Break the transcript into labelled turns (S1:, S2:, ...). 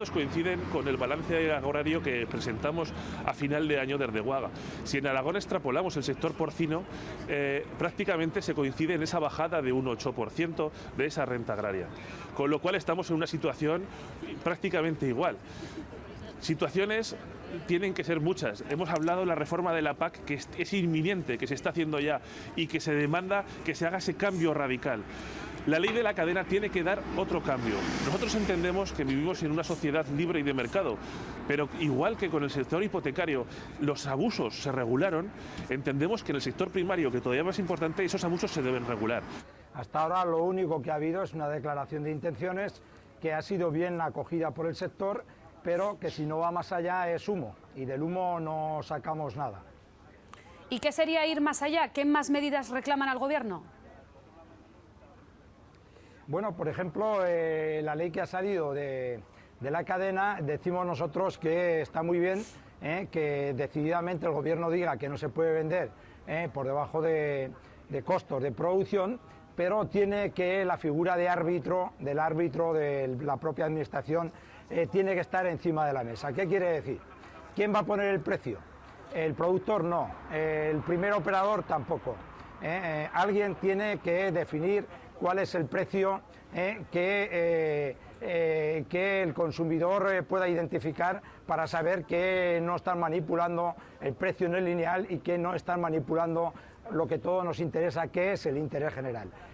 S1: Coinciden con el balance agrario que presentamos a final de año desde Guaga. Si en Aragón extrapolamos el sector porcino, prácticamente se coincide en esa bajada de un 8% de esa renta agraria, con lo cual estamos en una situación prácticamente igual. Situaciones tienen que ser muchas. Hemos hablado de la reforma de la PAC, que es inminente, que se está haciendo ya y que se demanda que se haga ese cambio radical. La ley de la cadena tiene que dar otro cambio. Nosotros entendemos que vivimos en una sociedad libre y de mercado, pero igual que con el sector hipotecario los abusos se regularon, entendemos que en el sector primario, que todavía es más importante, esos abusos se deben regular.
S2: Hasta ahora lo único que ha habido es una declaración de intenciones que ha sido bien acogida por el sector, pero que si no va más allá es humo, y del humo no sacamos nada.
S3: ¿Y qué sería ir más allá? ¿Qué más medidas reclaman al Gobierno?
S2: Bueno, por ejemplo, la ley que ha salido de la cadena, decimos nosotros que está muy bien, que decididamente el Gobierno diga que no se puede vender por debajo de costos de producción, pero tiene que la figura de árbitro, del árbitro de la propia Administración, tiene que estar encima de la mesa. ¿Qué quiere decir? ¿Quién va a poner el precio? El productor no, el primer operador tampoco. Alguien tiene que definir cuál es el precio que el consumidor pueda identificar para saber que no están manipulando el precio no es lineal y que no están manipulando lo que todos nos interesa, que es el interés general.